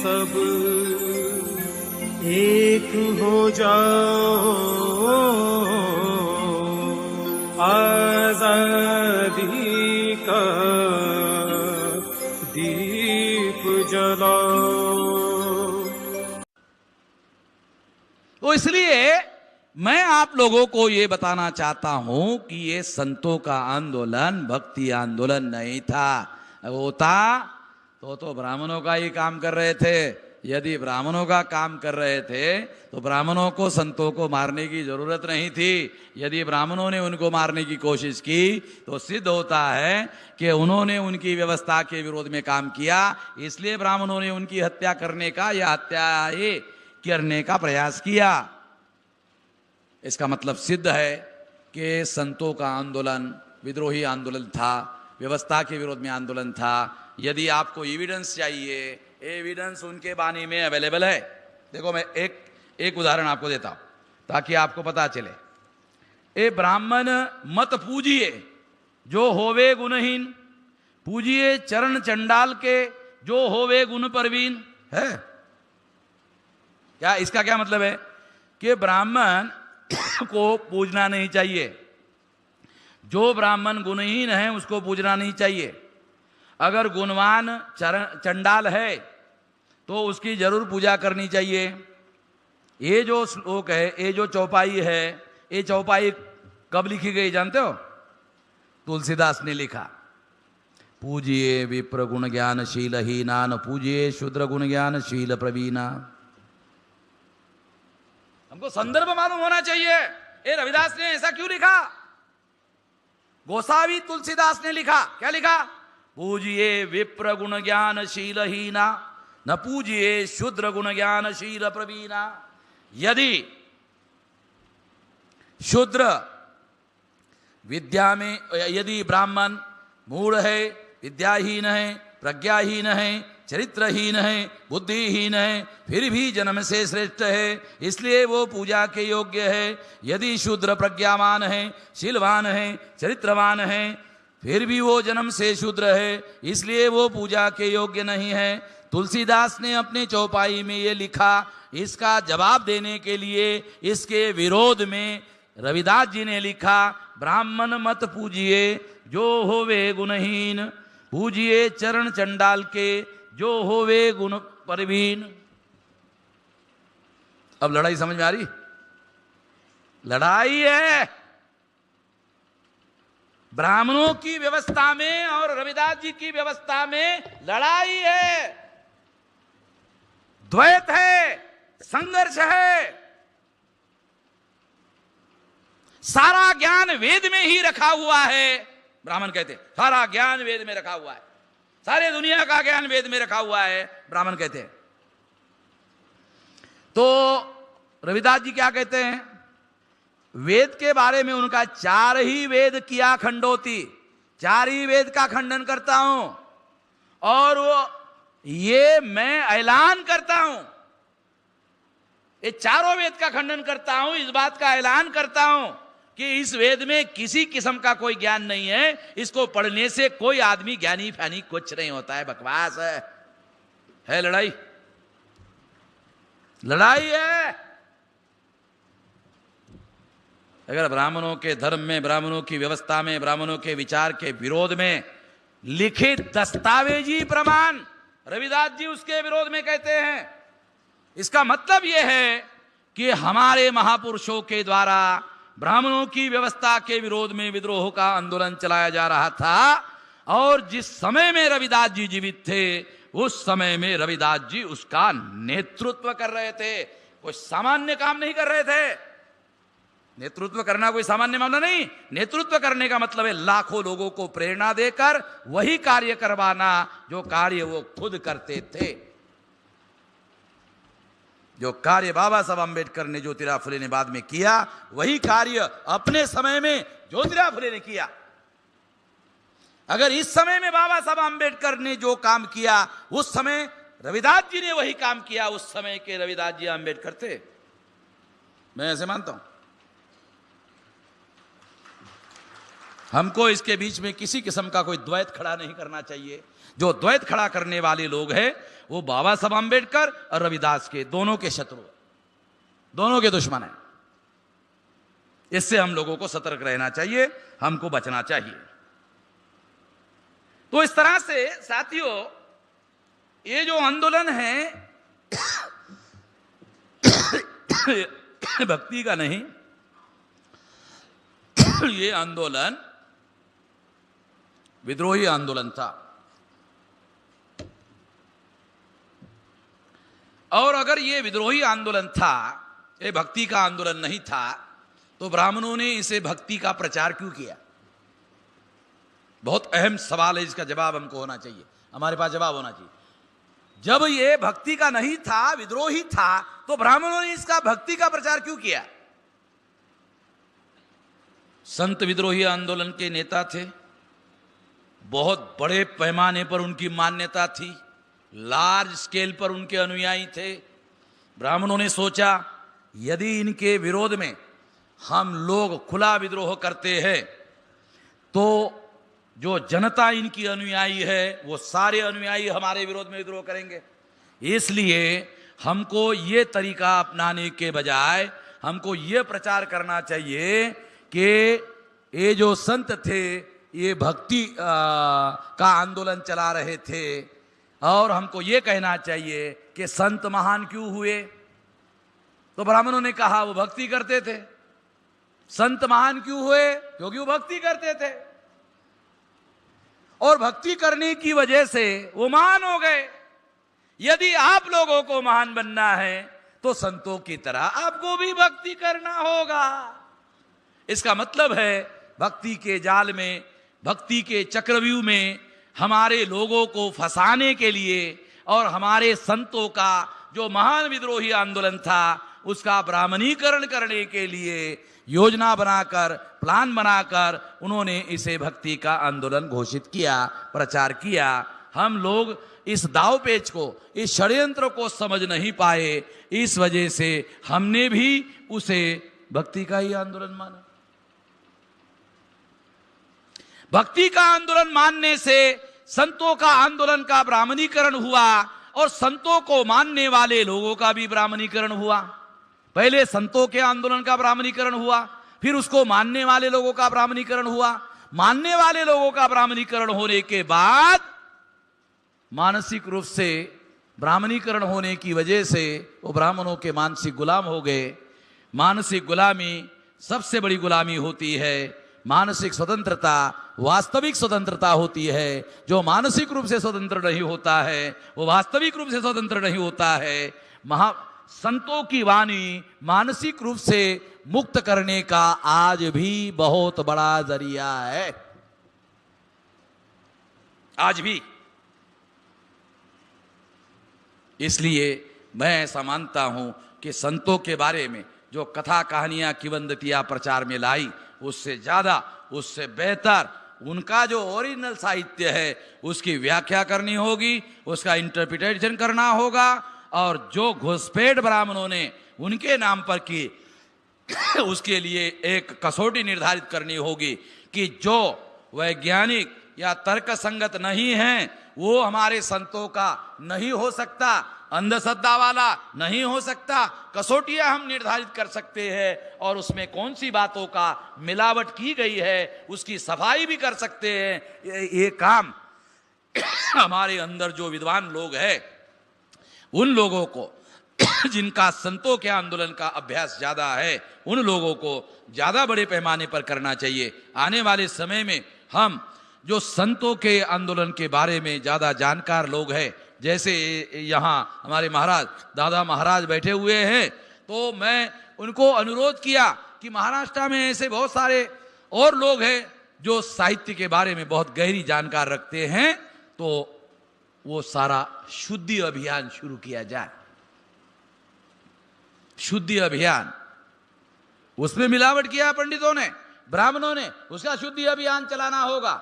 सब एक हो जाओ, आजादी का दीप जलाओ। तो इसलिए मैं आप लोगों को ये बताना चाहता हूं कि ये संतों का आंदोलन भक्ति आंदोलन नहीं था। होता तो ब्राह्मणों का ही काम कर रहे थे। यदि ब्राह्मणों का काम कर रहे थे तो ब्राह्मणों को संतों को मारने की जरूरत नहीं थी। यदि ब्राह्मणों ने उनको मारने की कोशिश की तो सिद्ध होता है कि उन्होंने उनकी व्यवस्था के विरोध में काम किया, इसलिए ब्राह्मणों ने उनकी हत्या करने का या हत्या करने का प्रयास किया। इसका मतलब सिद्ध है कि संतों का आंदोलन विद्रोही आंदोलन था, व्यवस्था के विरोध में आंदोलन था। यदि आपको एविडेंस चाहिए, एविडेंस उनके वाणी में अवेलेबल है। देखो मैं एक उदाहरण आपको देता हूं ताकि आपको पता चले। ए ब्राह्मण मत पूजिए जो होवे गुणहीन, पूजिए चरण चंडाल के जो होवे गुण परवीन है। क्या इसका क्या मतलब है कि ब्राह्मण को पूजना नहीं चाहिए, जो ब्राह्मण गुणहीन है उसको पूजना नहीं चाहिए। अगर गुणवान चंडाल है तो उसकी जरूर पूजा करनी चाहिए। ये जो श्लोक है, ये जो चौपाई है, ये चौपाई कब लिखी गई जानते हो? तुलसीदास ने लिखा। पूजिए विप्र गुण ज्ञानशील हीना, न पूजिए शूद्र गुण ज्ञानशील प्रवीणा। हमको संदर्भ मालूम होना चाहिए। ये रविदास ने ऐसा क्यों लिखा? गोसावी तुलसीदास ने लिखा। क्या लिखा? पूजिए विप्र गुण ज्ञानशील हीना, न पूजिए शूद्र गुण ज्ञानशील प्रवीणा। यदि शूद्र विद्या में, यदि ब्राह्मण मूढ़ है, विद्याहीन है, प्रज्ञाहीन है, चरित्रहीन है, बुद्धिहीन है, फिर भी जन्म से श्रेष्ठ है, इसलिए वो पूजा के योग्य है। यदि शूद्र प्रज्ञावान है, शीलवान है, चरित्रवान है, फिर भी वो जन्म से शूद्र है, इसलिए वो पूजा के योग्य नहीं है। तुलसीदास ने अपने चौपाई में ये लिखा। इसका जवाब देने के लिए इसके विरोध में रविदास जी ने लिखा, ब्राह्मण मत पूजिए जो होवे गुणहीन, पूजिए चरण चंडाल के जो होवे गुण परवीन। अब लड़ाई समझ में आ रही? लड़ाई है ब्राह्मणों की व्यवस्था में और रविदास जी की व्यवस्था में लड़ाई है, द्वैत है, संघर्ष है। सारा ज्ञान वेद में ही रखा हुआ है। ब्राह्मण कहते हैं सारा ज्ञान वेद में रखा हुआ है, सारे दुनिया का ज्ञान वेद में रखा हुआ है, ब्राह्मण कहते हैं। तो रविदास जी क्या कहते हैं? वेद के बारे में उनका 4 ही वेद किया खंडोती, 4 ही वेद का खंडन करता हूं और वो ये मैं ऐलान करता हूं, ये चारों वेद का खंडन करता हूं, इस बात का ऐलान करता हूं कि इस वेद में किसी किस्म का कोई ज्ञान नहीं है। इसको पढ़ने से कोई आदमी ज्ञानी फैनी कुछ नहीं होता है, बकवास है। लड़ाई, लड़ाई है। अगर ब्राह्मणों के धर्म में, ब्राह्मणों की व्यवस्था में, ब्राह्मणों के विचार के विरोध में लिखित दस्तावेजी प्रमाण रविदास जी उसके विरोध में कहते हैं, इसका मतलब यह है कि हमारे महापुरुषों के द्वारा ब्राह्मणों की व्यवस्था के विरोध में विद्रोह का आंदोलन चलाया जा रहा था। और जिस समय में रविदास जी जीवित थे उस समय में रविदास जी उसका नेतृत्व कर रहे थे, कोई सामान्य काम नहीं कर रहे थे। नेतृत्व करना कोई सामान्य मामला नहीं। नेतृत्व करने का मतलब है लाखों लोगों को प्रेरणा देकर वही कार्य करवाना जो कार्य वो खुद करते थे। जो कार्य बाबा साहब अम्बेडकर ने, ज्योतिराव फुले ने बाद में किया, वही कार्य अपने समय में ज्योतिराव फुले ने किया। अगर इस समय में बाबा साहब अम्बेडकर ने जो काम किया उस समय रविदास जी ने वही काम किया, उस समय के रविदास जी अम्बेडकर थे। मैं ऐसे मानता हूं। हमको इसके बीच में किसी किस्म का कोई द्वैत खड़ा नहीं करना चाहिए। जो द्वैत खड़ा करने वाले लोग हैं वो बाबा साहब आंबेडकर और रविदास के दोनों के शत्रु, दोनों के दुश्मन हैं। इससे हम लोगों को सतर्क रहना चाहिए, हमको बचना चाहिए। तो इस तरह से साथियों ये जो आंदोलन है भक्ति का नहीं, ये आंदोलन विद्रोही आंदोलन था। और अगर ये विद्रोही आंदोलन था, ये भक्ति का आंदोलन नहीं था, तो ब्राह्मणों ने इसे भक्ति का प्रचार क्यों किया? बहुत अहम सवाल है, इसका जवाब हमको होना चाहिए, हमारे पास जवाब होना चाहिए। जब ये भक्ति का नहीं था, विद्रोही था, तो ब्राह्मणों ने इसका भक्ति का प्रचार क्यों किया? संत विद्रोही आंदोलन के नेता थे, बहुत बड़े पैमाने पर उनकी मान्यता थी, लार्ज स्केल पर उनके अनुयायी थे। ब्राह्मणों ने सोचा यदि इनके विरोध में हम लोग खुला विद्रोह करते हैं तो जो जनता इनकी अनुयायी है वो सारे अनुयायी हमारे विरोध में विद्रोह करेंगे। इसलिए हमको ये तरीका अपनाने के बजाय हमको ये प्रचार करना चाहिए कि ये जो संत थे ये भक्ति का आंदोलन चला रहे थे, और हमको ये कहना चाहिए कि संत महान क्यों हुए? तो ब्राह्मणों ने कहा वो भक्ति करते थे। संत महान क्यों हुए? क्योंकि वो भक्ति करते थे, और भक्ति करने की वजह से वो महान हो गए। यदि आप लोगों को महान बनना है तो संतों की तरह आपको भी भक्ति करना होगा। इसका मतलब है भक्ति के जाल में, भक्ति के चक्रव्यूह में हमारे लोगों को फंसाने के लिए और हमारे संतों का जो महान विद्रोही आंदोलन था उसका ब्राह्मणीकरण करने के लिए योजना बनाकर, प्लान बनाकर उन्होंने इसे भक्ति का आंदोलन घोषित किया, प्रचार किया। हम लोग इस दावपेच को, इस षड्यंत्र को समझ नहीं पाए, इस वजह से हमने भी उसे भक्ति का ही आंदोलन माना। भक्ति का आंदोलन मानने से संतों का आंदोलन का ब्राह्मणीकरण हुआ, और संतों को मानने वाले लोगों का भी ब्राह्मणीकरण हुआ। पहले संतों के आंदोलन का ब्राह्मणीकरण हुआ, फिर उसको मानने वाले लोगों का ब्राह्मणीकरण हुआ। मानने वाले लोगों का ब्राह्मणीकरण होने के बाद मानसिक रूप से ब्राह्मणीकरण होने की वजह से वो ब्राह्मणों के मानसिक गुलाम हो गए। मानसिक गुलामी सबसे बड़ी गुलामी होती है। मानसिक स्वतंत्रता वास्तविक स्वतंत्रता होती है। जो मानसिक रूप से स्वतंत्र नहीं होता है वो वास्तविक रूप से स्वतंत्र नहीं होता है। संतों की वाणी मानसिक रूप से मुक्त करने का आज भी बहुत बड़ा जरिया है, आज भी। इसलिए मैं ऐसा मानता हूं कि संतों के बारे में जो कथा कहानियां किंवदंतियां प्रचार में लाई, उससे ज्यादा, उससे बेहतर उनका जो ओरिजिनल साहित्य है उसकी व्याख्या करनी होगी, उसका इंटरप्रिटेशन करना होगा। और जो घुसपैठ ब्राह्मणों ने उनके नाम पर की उसके लिए एक कसौटी निर्धारित करनी होगी कि जो वैज्ञानिक या तर्क संगत नहीं है वो हमारे संतों का नहीं हो सकता, अंधश्रद्धा वाला नहीं हो सकता। कसौटियां हम निर्धारित कर सकते हैं और उसमें कौन सी बातों का मिलावट की गई है उसकी सफाई भी कर सकते हैं। ये काम हमारे अंदर जो विद्वान लोग हैं उन लोगों को जिनका संतों के आंदोलन का अभ्यास ज्यादा है उन लोगों को ज्यादा बड़े पैमाने पर करना चाहिए। आने वाले समय में हम जो संतों के आंदोलन के बारे में ज्यादा जानकार लोग हैं, जैसे यहाँ हमारे महाराज दादा महाराज बैठे हुए हैं, तो मैं उनको अनुरोध किया कि महाराष्ट्र में ऐसे बहुत सारे और लोग हैं जो साहित्य के बारे में बहुत गहरी जानकार रखते हैं, तो वो सारा शुद्धि अभियान शुरू किया जाए। शुद्धि अभियान, उसमें मिलावट किया पंडितों ने, ब्राह्मणों ने, उसका शुद्धि अभियान चलाना होगा।